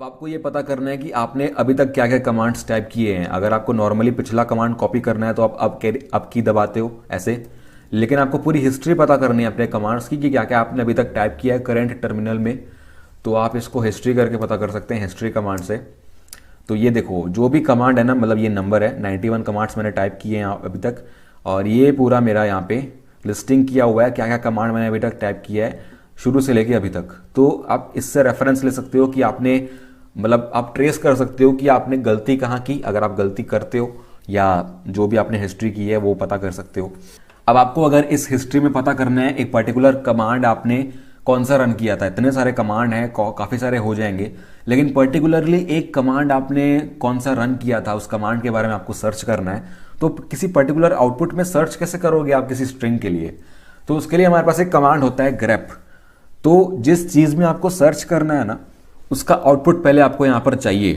अब आपको ये पता करना है कि आपने अभी तक क्या क्या कमांड्स टाइप किए हैं। अगर आपको नॉर्मली पिछला कमांड कॉपी करना है तो आप अब की दबाते हो ऐसे, लेकिन आपको पूरी हिस्ट्री पता करनी है अपने कमांड्स की कि क्या क्या आपने अभी तक टाइप किया है करंट टर्मिनल में, तो आप इसको हिस्ट्री करके पता कर सकते हैं हिस्ट्री कमांड से। तो ये देखो जो भी कमांड है ना, मतलब ये नंबर है 91 कमांड्स मैंने टाइप किए हैं अभी तक, और ये पूरा मेरा यहाँ पे लिस्टिंग किया हुआ है क्या क्या कमांड मैंने अभी तक टाइप किया है शुरू से लेके अभी तक। तो आप इससे रेफरेंस ले सकते हो कि आपने, मतलब आप ट्रेस कर सकते हो कि आपने गलती कहाँ की, अगर आप गलती करते हो या जो भी आपने हिस्ट्री की है वो पता कर सकते हो। अब आपको अगर इस हिस्ट्री में पता करना है एक पर्टिकुलर कमांड आपने कौन सा रन किया था, इतने सारे कमांड हैं, काफ़ी सारे हो जाएंगे, लेकिन पर्टिकुलरली एक कमांड आपने कौन सा रन किया था उस कमांड के बारे में आपको सर्च करना है। तो किसी पर्टिकुलर आउटपुट में सर्च कैसे करोगे आप किसी स्ट्रिंग के लिए? तो उसके लिए हमारे पास एक कमांड होता है grep। तो जिस चीज़ में आपको सर्च करना है ना उसका आउटपुट पहले आपको यहाँ पर चाहिए।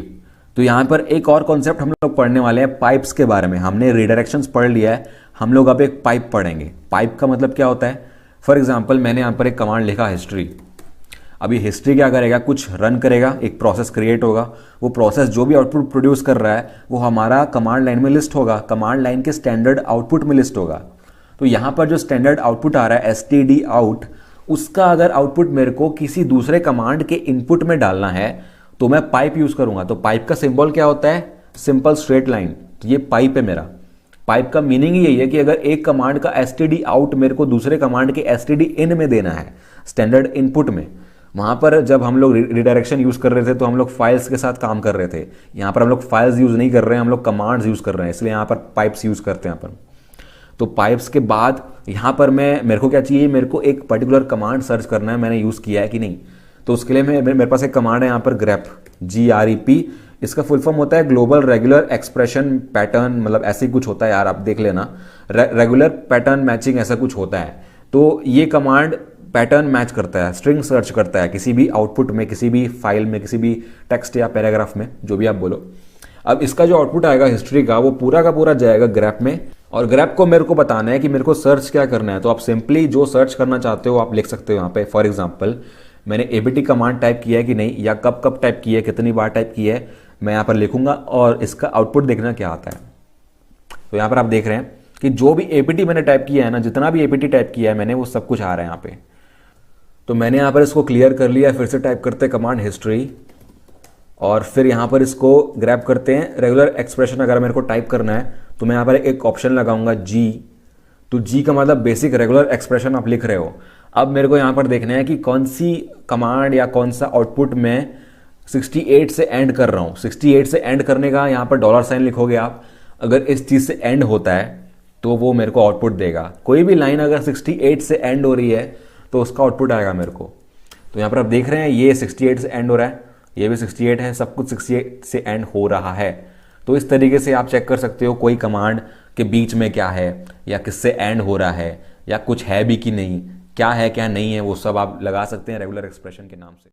तो यहाँ पर एक और कॉन्सेप्ट हम लोग पढ़ने वाले हैं पाइप्स के बारे में। हमने रिडायरेक्शंस पढ़ लिया है, हम लोग अब एक पाइप पढ़ेंगे। पाइप का मतलब क्या होता है? फॉर एग्जाम्पल मैंने यहाँ पर एक कमांड लिखा हिस्ट्री। अभी हिस्ट्री क्या करेगा, कुछ रन करेगा, एक प्रोसेस क्रिएट होगा, वो प्रोसेस जो भी आउटपुट प्रोड्यूस कर रहा है वो हमारा कमांड लाइन में लिस्ट होगा, कमांड लाइन के स्टैंडर्ड आउटपुट में लिस्ट होगा। तो यहाँ पर जो स्टैंडर्ड आउटपुट आ रहा है std out, उसका अगर आउटपुट मेरे को किसी दूसरे कमांड के इनपुट में डालना है तो मैं पाइप यूज करूंगा। तो पाइप का सिंबल क्या होता है? Simple straight line. तो ये पाइप है मेरा। पाइप का मीनिंग यही है कि अगर एक कमांड का std out मेरे को दूसरे कमांड के std in में देना है स्टैंडर्ड इनपुट में, वहां पर जब हम लोग रिडायरेक्शन यूज कर रहे थे तो हम लोग फाइल्स के साथ काम कर रहे थे। यहाँ पर हम लोग फाइल्स यूज नहीं कर रहे हैं, हम लोग कमांड्स यूज कर रहे हैं, इसलिए यहाँ पर पाइप्स यूज करते हैं अपन। तो पाइप्स के बाद यहाँ पर मेरे को क्या चाहिए, मेरे को एक पर्टिकुलर कमांड सर्च करना है, मैंने यूज किया है कि नहीं। तो उसके लिए मेरे पास एक कमांड है यहाँ पर grep, GREP। इसका फुल फॉर्म होता है ग्लोबल रेगुलर एक्सप्रेशन पैटर्न, मतलब ऐसे ही कुछ होता है यार, आप देख लेना, रेगुलर पैटर्न मैचिंग ऐसा कुछ होता है। तो ये कमांड पैटर्न मैच करता है, स्ट्रिंग सर्च करता है किसी भी आउटपुट में, किसी भी फाइल में, किसी भी टेक्स्ट या पैराग्राफ में, जो भी आप बोलो। अब इसका जो आउटपुट आएगा हिस्ट्री का वो पूरा का पूरा जाएगा grep में, और grep को मेरे को बताना है कि मेरे को सर्च क्या करना है। तो आप सिंपली जो सर्च करना चाहते हो आप लिख सकते हो यहाँ पे। फॉर एग्जांपल मैंने abt कमांड टाइप किया है कि नहीं, या कब कब टाइप किया है, कितनी बार टाइप किया है, मैं यहाँ पर लिखूंगा और इसका आउटपुट देखना क्या आता है। तो यहाँ पर आप देख रहे हैं कि जो भी apt मैंने टाइप किया है ना, जितना भी apt टाइप किया है मैंने, वो सब कुछ आ रहा है यहाँ पे। तो मैंने यहाँ पर इसको क्लियर कर लिया। फिर से टाइप करते हैं कमांड हिस्ट्री, और फिर यहाँ पर इसको grep करते हैं। रेगुलर एक्सप्रेशन अगर मेरे को टाइप करना है तो मैं यहाँ पर एक ऑप्शन लगाऊंगा G। तो G का मतलब बेसिक रेगुलर एक्सप्रेशन आप लिख रहे हो। अब मेरे को यहाँ पर देखना है कि कौन सी कमांड या कौन सा आउटपुट मैं 68 से एंड कर रहा हूँ। 68 से एंड करने का यहाँ पर $साइन लिखोगे आप। अगर इस चीज़ से एंड होता है तो वो मेरे को आउटपुट देगा। कोई भी लाइन अगर 68 से एंड हो रही है तो उसका आउटपुट आएगा मेरे को। तो यहाँ पर आप देख रहे हैं ये 68 से एंड हो रहा है, ये भी 68 है, सब कुछ 68 से एंड हो रहा है। तो इस तरीके से आप चेक कर सकते हो कोई कमांड के बीच में क्या है, या किससे एंड हो रहा है, या कुछ है भी कि नहीं, क्या है क्या नहीं है, वो सब आप लगा सकते हैं रेगुलर एक्सप्रेशन के नाम से।